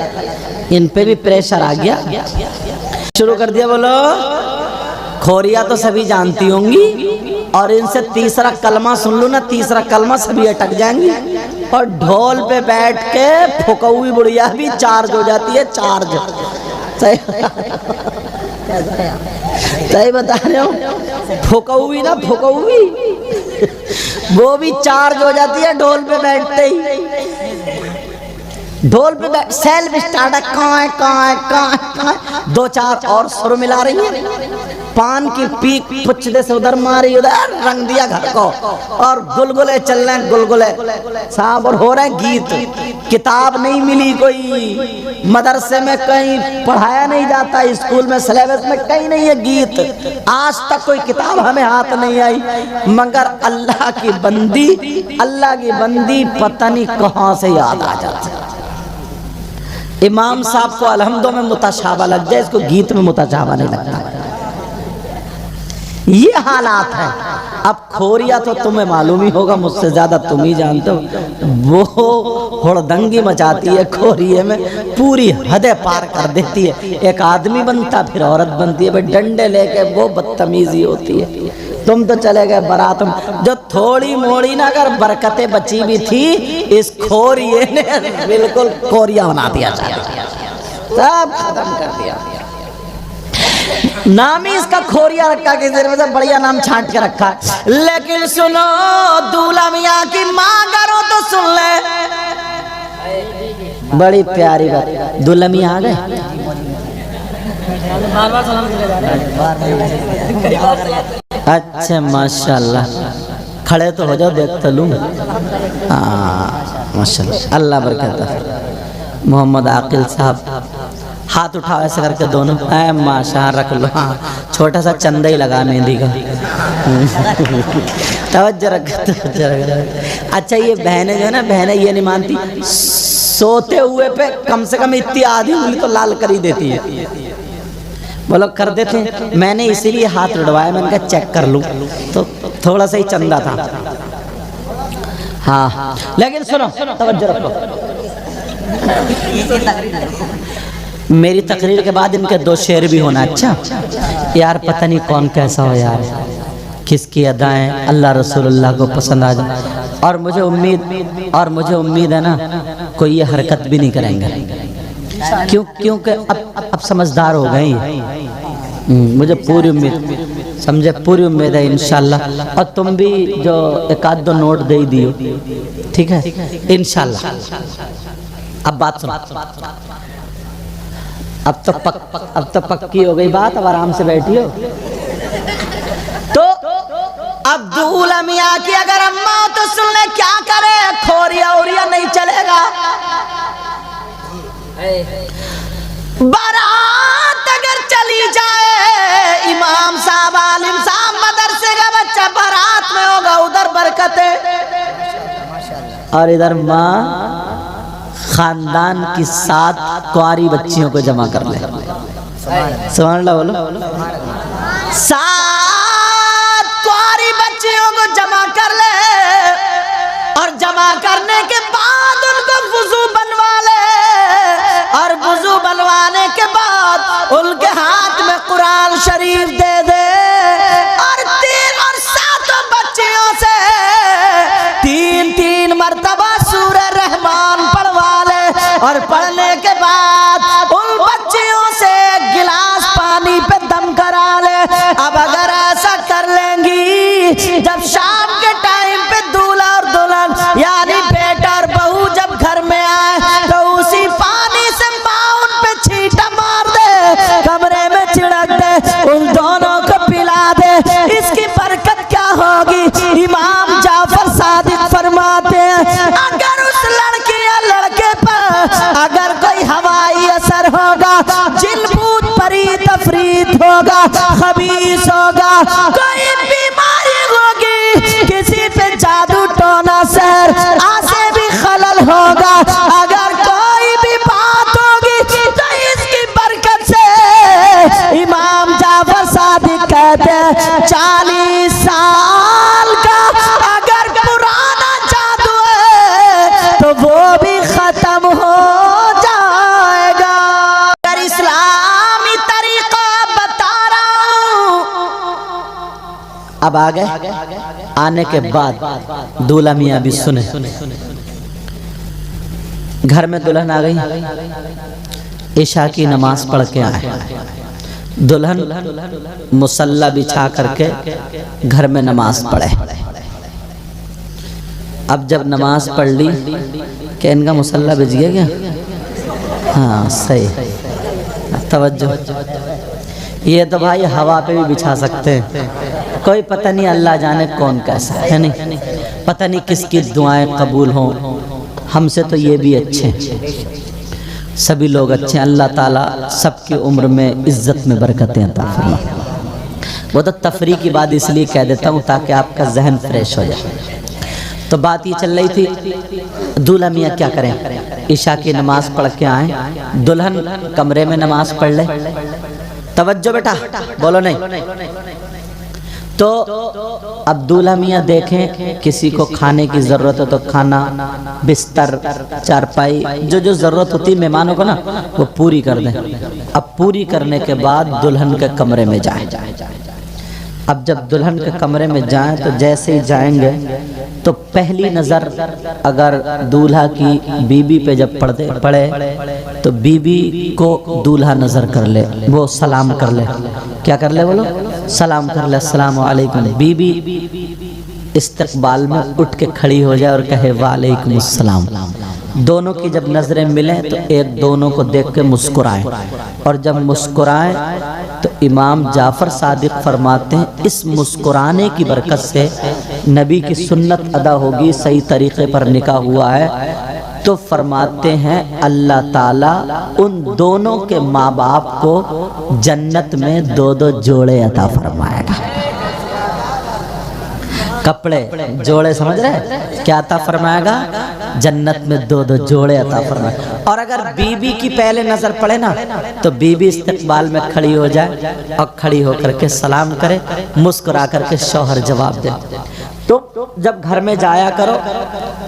इन पे भी प्रेशर आ गया। शुरू कर दिया। बोलो खोरिया तो सभी जानती होंगी, और इनसे तीसरा कलमा सुन लो ना, तीसरा कलमा सभी अटक जाएंगी। और ढोल पे बैठ के फुकौई बुढ़िया भी चार्ज हो जाती है, चार्ज। सही बता रहे हो? फुकौई ना फुकौई वो भी चार्ज हो जाती है ढोल पे बैठते ही। ढोल पे बैठ सेल्फ स्टार्ट, काए काए काए काए, 2-4 और सुर मिला रही है। पान की पीक पुच्छदे से उधर मारी, उधर रंग दिया घर को, और गुलगुले चल रहे हैं, गुलगुले साहब, और हो रहे हैं गीत। किताब नहीं मिली कोई, मदरसे में कहीं पढ़ाया नहीं जाता, स्कूल में सिलेबस में कहीं नहीं है गीत। आज तक कोई किताब हमें हाथ नहीं आई। मगर अल्लाह की बंदी पता नहीं कहाँ से याद आ जाती। इमाम साहब को अलहम्दो में मुताशाबा लग जाए, इसको गीत में मुताशाबा नहीं लगता। ये हालात है। अब खोरिया तो तुम्हें मालूम ही होगा, मुझसे ज्यादा तुम ही जानते हो। वो हुड़दंगी मचाती है खोरिये में, पूरी हदें पार कर देती है। एक आदमी बनता फिर औरत बनती है, भाई डंडे लेके वो बदतमीजी होती है। तुम तो चले गए बारात में, जो थोड़ी मोड़ी ना अगर बरकतें बची भी थी, इस खोरिये ने बिल्कुल खोरिया बना दिया, सब खत्म कर दिया। नाम ही इसका खोरिया रखा, किसी ने बढ़िया नाम छांट के रखा। लेकिन सुनो दूल्हा मियाँ की माँ करो तो सुन ले, बड़ी प्यारी बात। दूल्हा मियाँ आ गए, अच्छा माशाल्लाह, खड़े तो हो जाओ, देख तो लूं। माशाल्लाह, अल्लाह बरकत। मोहम्मद आकिल साहब हाथ उठाओ ऐसे करके दोनों, माशा रख लो। हाँ, छोटा सा चंदा ही लगा मेहंदी का। तवज्जो रख। अच्छा ये बहनें जो है ना, बहनें ये नहीं मानती, सोते हुए पे कम से कम इतनी आधी उंगली तो लाल कर ही देती है। बोलो कर देते हैं, मैंने इसीलिए हाथ उड़वाया, मैंने कहा चेक कर लूं, तो थोड़ा सा ही चंदा था। हाँ लेकिन सुनो, तवज्जो रखो। मेरी तकरीर के बाद इनके 2 शेर भी होना। अच्छा यार पता नहीं कौन कैसा हो यार, किसकी अदाएं अल्लाह रसूलुल्लाह को पसंद आ जाए। और मुझे उम्मीद है ना कोई ये हरकत भी नहीं करेंगे, क्योंकि अब समझदार हो गए। मुझे पूरी उम्मीद, समझे, पूरी उम्मीद है इंशाल्लाह। और तुम भी जो 1-2 नोट दे दियो, ठीक है इंशाल्लाह। अब बात सुनो, अब तो पक्की हो गई बात, अब आराम से बैठियो। तो अब दूल्हा मियाँ की अगर अम्मा तो सुन ले, क्या करे, खोरिया ओरिया नहीं चलेगा। बारात अगर चली जाए, इमाम साहब आलिम साहब मदरसे का बच्चा बारात में होगा, उधर बरकते, और इधर माँ खानदान की 7 कुंवारी बच्चियों को जमा कर ले। सुभान अल्लाह बोलो। 7 कुंवारी बच्चियों को जमा कर ले, और जमा करने के बाद उनको वुजू बनवा ले, और वुजू बनवाने के बाद उनके हाथ में कुरान शरीफ दे दे और 3 और 7 बच्चियों से 3-3 मर्तबा सूरह रहमान पढ़वा ले और पढ़ने के बाद उन बच्चियों से एक गिलास पानी पे दम करा ले। अब अगर ऐसा कर लेंगी, जब शाम के टाइम पे दूल्हा और दुल्हन यानी बेटा और बहू जब घर में आए तो उसी पानी से माँ उन पे छींटा मार दे, कमरे में छिड़क दे, उन दोनों को पिला दे। इसकी बरकत क्या होगी? इमाम जाफर सादिक फरमाते हैं, अगर उस लड़की या लड़के पर अगर कोई हवाई असर होगा, जिन भूत परी तफरीत होगा, खबीस होगा, कोई बीमारी होगी, किसी पे जादू टोना सर आसे भी खलल होगा, अगर कोई भी बात होगी तो इसकी बरकत से इमाम जाफर सादिक कहते हैं 40 साल का अगर पुराना जादू है तो वो भी खत्म हो जाएगा। अगर इस्लामी तरीका बता रहा हूं। अब आ गए, आने के बाद दूल्हा मियाँ भी सुने। घर में दुल्हन आ गई, इशा की नमाज पढ़ के आए। दुल्हन मुसल्ला बिछा करके घर में नमाज पढ़े। अब जब नमाज पढ़ ली कि इनका मुसल्ला बिछ गया क्या? हाँ सही, तवज्जो। ये तो भाई हवा पे भी बिछा सकते हैं, कोई पता नहीं, अल्लाह जाने कौन कैसा है, नहीं पता नहीं किसकी दुआएं कबूल हों। हमसे तो ये भी अच्छे हैं, सभी लोग अच्छे हैं। अल्लाह ताला सबकी उम्र में इज्जत में बरकतें अता फरमाए। वो तो तफरी की बात इसलिए कह देता हूँ ताकि आपका जहन फ्रेश हो जाए। तो बात ये चल रही थी, दूल्हा मियाँ क्या करें? ईशा की नमाज पढ़ के आए, दुल्हन कमरे में नमाज पढ़ ले। तवज्जो बेटा, बोलो नहीं। तो अब दूल्हा मियाँ देखें किसी को खाने की जरूरत है तो खाना, बिस्तर, चारपाई, जो जो जरूरत होती है मेहमानों को ना, वो पूरी कर दें। अब पूरी करने के बाद दुल्हन के कमरे में जाएं। अब जब दुल्हन के कमरे में जाएं तो जैसे ही जाएंगे तो पहली नज़र अगर दूल्हा की बीबी पे जब पड़े तो बीबी को दूल्हा नज़र कर ले, वो सलाम कर ले। क्या कर ले? बोलो सलाम कर ले, अस्सलाम वालेकुम। बीबी इस्तकबाल में उठ के खड़ी हो जाए और कहे वालेकुम अस्सलाम। दोनों की जब नज़रें मिलें तो एक दोनों को देख के मुस्कुराएं, और जब मुस्कुराएं तो इमाम जाफ़र सादिक फरमाते हैं इस मुस्कुराने की बरकत से नबी की सुन्नत अदा होगी, सही तरीक़े पर निकाह हुआ है। तो फरमाते हैं अल्लाह ताला उन दोनों के माँ बाप को जन्नत में 2-2 जोड़े अता फरमाएगा। कपड़े जोड़े, समझ रहे? क्या अता फरमाएगा? जन्नत में 2-2 जोड़े अता फरमाएगा। और अगर बीबी की पहले नजर पड़े ना तो बीबी इस्तकबाल में खड़ी हो जाए और खड़ी होकर के सलाम करे, मुस्कुरा करके शौहर जवाब दे। तो जब घर में जाया करो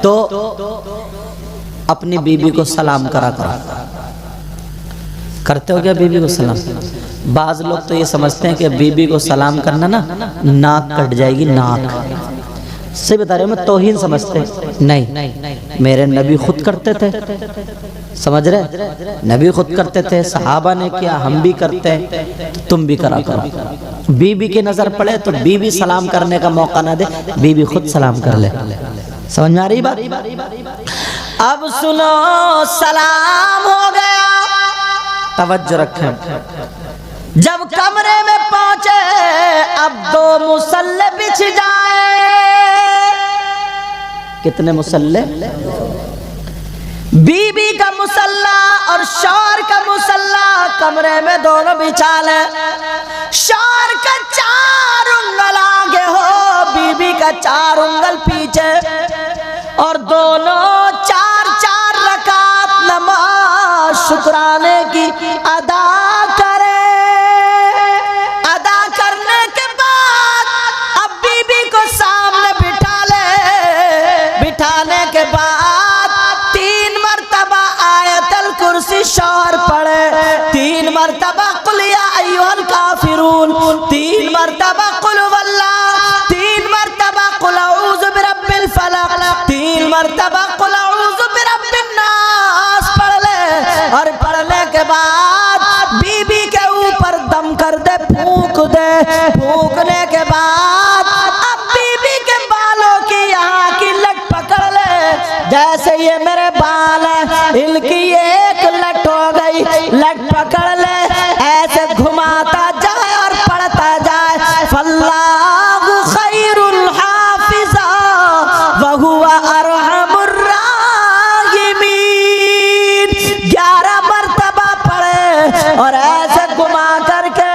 तो अपनी बीबी को सलाम करा करो। करते हो क्या बीबी को सलाम? बाज लोग तो ये समझते हैं कि बीबी को सलाम करना ना नाक कट जाएगी, नाक से बता रहे हो, मैं तौहीन समझते हैं। नहीं, मेरे नबी खुद करते थे, समझ रहे? नबी खुद करते थे, सहाबा ने किया, हम भी करते हैं, तुम भी करा करो। बीबी की नजर पड़े तो बीबी सलाम करने का मौका ना दे, बीबी खुद सलाम कर ले। समझ में आ रही बात? अब सुनो, सलाम हो गया, तवज्जो रखें। जब कमरे में पहुंचे अब 2 मुसल्ले बिछ जाए। कितने मुसल्ले? बीबी का मुसल्ला और शौहर का मुसल्ला कमरे में दोनों बिछा ले। शौहर का 4 उंगल आगे हो, बीबी का 4 उंगल पीछे, और दोनों 4-4 रकात नमाज शुक्राने की अदा करे। अदा करने के बाद अब बीबी को सामने बिठा ले। बिठाने के बाद 3 मरतबा आयतल कुर्सी शौहर पढ़े, 3 मरतबा मरतबा कुल वल्लाह, 3 मरतबा कुल औज़ु बिरब्बिल फलक, 3 मरतबा कुल औज़ु बिरब्बिन नास पढ़ ले। और पढ़ने के बाद बीबी के ऊपर दम कर दे, फूंक दे। फूंकने के बाद अब बीबी के बालों की यहाँ की लट पकड़ ले। जैसे ये मेरे बाल है, इनकी एक लट हो गई, लट पकड़ ले, ऐसे घुमाता जाए और पढ़ता जाए। फल्लाहु खैरुल हाफिज़ा व हुवा अरहमुर राहिमीन। 11 मरतबा पढ़े और ऐसे घुमा करके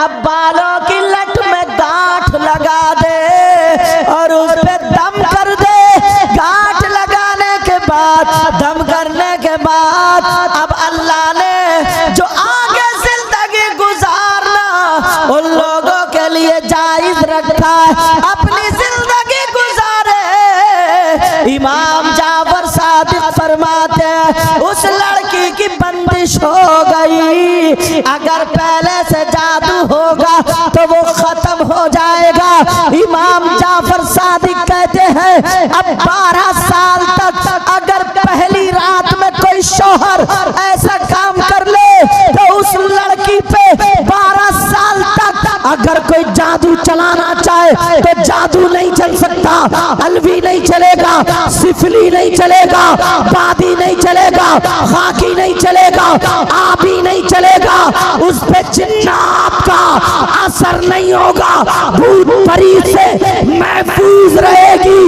अब बालों की लट में गांठ लगा दे और उस पे दम कर दे। गांठ लगाने के बाद, दम करने के बाद अब अल्लाह ने जो आगे जिंदगी गुजारना उन लोगों के लिए जायज रखा है, अपनी जिंदगी गुजारे। इमाम जाफर सादिक फरमाते हैं उस लड़की की बंदिश हो गई। अगर पहले से जादू होगा तो वो खत्म हो जाएगा। इमाम जाफर सादिक कहते हैं अब 12 साल तक अगर पहली रात में कोई शौहर ऐसा काम कर ले तो उस लड़की पे 12 साल तक अगर कोई जादू चलाना चाहे तो जादू नहीं चल सकता। अलवी नहीं चलेगा, सिफली नहीं चलेगा, बादी नहीं चलेगा, खाकी नहीं चलेगा, आबी नहीं चलेगा, उस पे जिन्नात का असर नहीं होगा, भूत परी से महफूज रहेगी।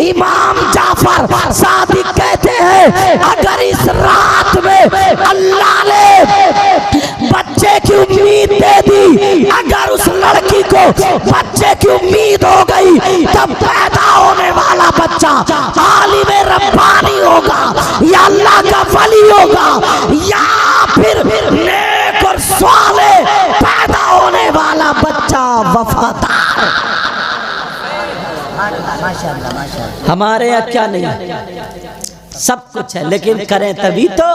इमाम जाफर सादिक कहते हैं अगर इस रात में अल्लाह ने बच्चे की उम्मीद दे दी, अगर उस लड़की को बच्चे की उम्मीद हो गई तब पैदा होने वाला बच्चा आलिम रब्बानी होगा या अल्लाह का वली होगा या फिर नेक और साले पैदा होने वाला बच्चा वफादार। माशाअल्लाह माशाअल्लाह। हमारे यहाँ क्या नहीं है, सब कुछ है, लेकिन करें तभी तो।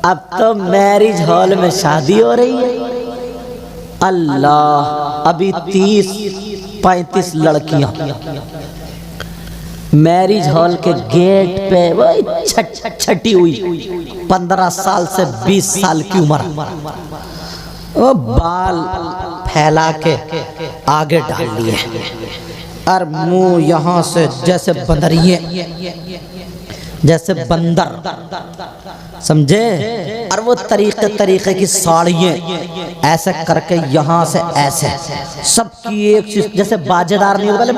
अब तो मैरिज हॉल में शादी हो रही है। अल्लाह, अभी 30-35 लड़कियां मैरिज हॉल के गेट पे वो छटी हुई, 15 साल से 20 साल की उम्र, वो बाल फैला के आगे डाल लिए और मुंह यहाँ से जैसे बंदरिये, जैसे बंदर, समझे। और वो तरीके की साड़ियाँ ऐसे करके यहाँ से ऐसे, सबकी एक चीज, जैसे बाजेदार नहीं होते पहले,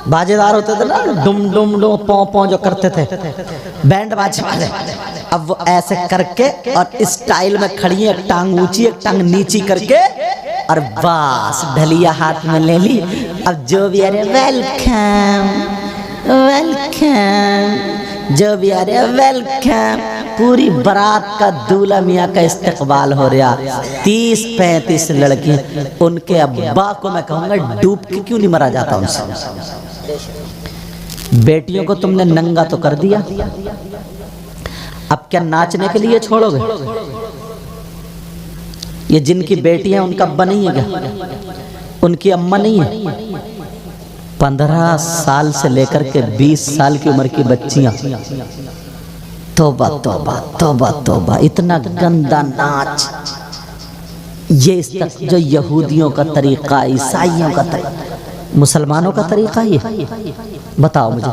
बाजेदार होते थे ना, डुम डुम डुम पौ पौ जो करते थे बैंड बाजे वाले, अब वो ऐसे करके और स्टाइल में खड़ी है, एक टांग ऊंची एक टांग नीची करके, और बस ढलिया हाथ में ले ली। अब जो भी अरे वेलकम वेलकम, जो भी अरे वेलकम, पूरी बारात का दूल्हा मियाँ का इस्तकबाल हो रहा। 30-35 लड़की, उनके अब्बा को मैं कहूँगा डूब के क्यों नहीं मरा जाता उनसे। बेटियों को तुमने नंगा तो कर दिया, अब क्या नाचने के लिए छोड़ोगे? ये जिनकी बेटियां हैं उनका अब्बा नहीं है क्या? उनकी अम्मा नहीं है? 15 साल से लेकर के 20 साल की उम्र की बच्चियां, तौबा तौबा तौबा तौबा, इतना गंदा नाच। ये इस तक जो यहूदियों का तरीका, ईसाइयों का तरीका, मुसलमानों का तरीका ये बताओ मुझे,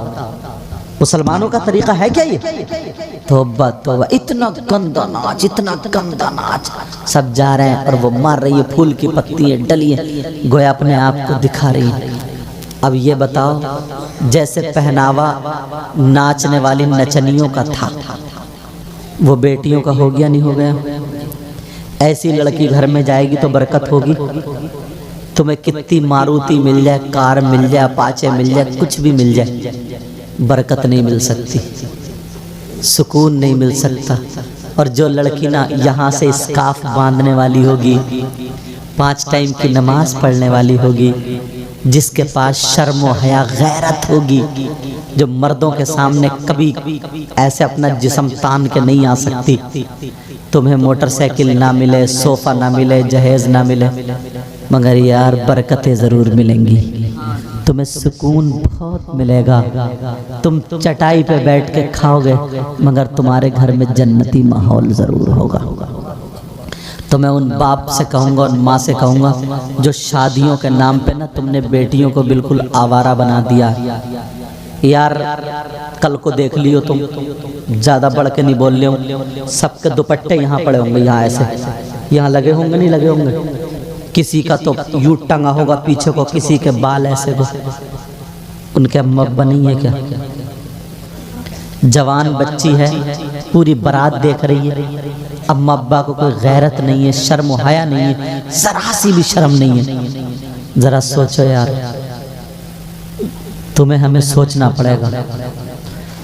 मुसलमानों का तरीका है क्या ये? तौबा तौबा, इतना गंदा नाच, इतना गंदा नाच। सब जा रहे हैं और वो मार रही है, फूल की पत्तियां डली है, गोया अपने आप को दिखा रही है। अब ये बताओ, जैसे पहनावा नाचने वाली नचनियों का था, वो बेटियों का हो गया नहीं हो गया? ऐसी लड़की घर में जाएगी तो बरकत होगी। तुम्हें कितनी मारुति मिल जाए, कार मिल जाए, अपाचे मिल जाए, कुछ भी मिल जाए, बरकत नहीं मिल सकती, सुकून नहीं मिल सकता। और जो लड़की ना यहाँ से स्कार्फ बांधने वाली होगी, 5 टाइम की नमाज पढ़ने वाली होगी, जिसके पास शर्म व हया गैरत होगी, जो मर्दों के सामने कभी ऐसे अपना जिस्म तान के नहीं आ सकती, तुम्हें मोटरसाइकिल ना मिले, सोफ़ा ना मिले, जहेज़ ना मिले, मगर यार बरकतें ज़रूर मिलेंगी, तुम्हें सुकून बहुत मिलेगा। तुम चटाई पे बैठ के खाओगे मगर तुम्हारे घर में जन्नती माहौल ज़रूर होगा। तो मैं उन बाप से कहूँगा, उन माँ से कहूँगा जो शादियों के नाम पे ना तुमने बेटियों को बिल्कुल आवारा बना दिया। यार कल को देख लियो तुम, ज़्यादा बढ़ के नहीं बोल लियो, सबके दुपट्टे यहाँ पड़े होंगे, यहाँ ऐसे यहाँ लगे होंगे, नहीं लगे होंगे, किसी का तो यूं टंगा होगा पीछे को, किसी के बाल ऐसे को। उनके अम्मा अब्बा नहीं है क्या? जवान बच्ची है, पूरी बारात देख रही है, अम्मा अब्बा को कोई गैरत नहीं है, शर्म हया नहीं है, जरा सी भी शर्म नहीं है। जरा सोचो यार, तुम्हें हमें सोचना पड़ेगा।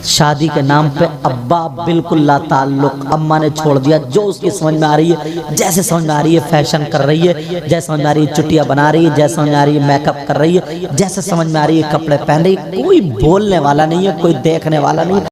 शादी के नाम पे अब्बा बिल्कुल ला ताल्लुक, अम्मा ने छोड़ दिया, जो उसकी समझ में आ रही है, जैसे समझ में आ रही है फैशन कर रही है, जैसे समझ में आ रही है चुटियाँ बना रही है, जैसे समझ में आ रही है मेकअप कर रही है, जैसे समझ में आ रही है कपड़े पहन रही है। कोई बोलने वाला नहीं है, कोई देखने वाला नहीं है।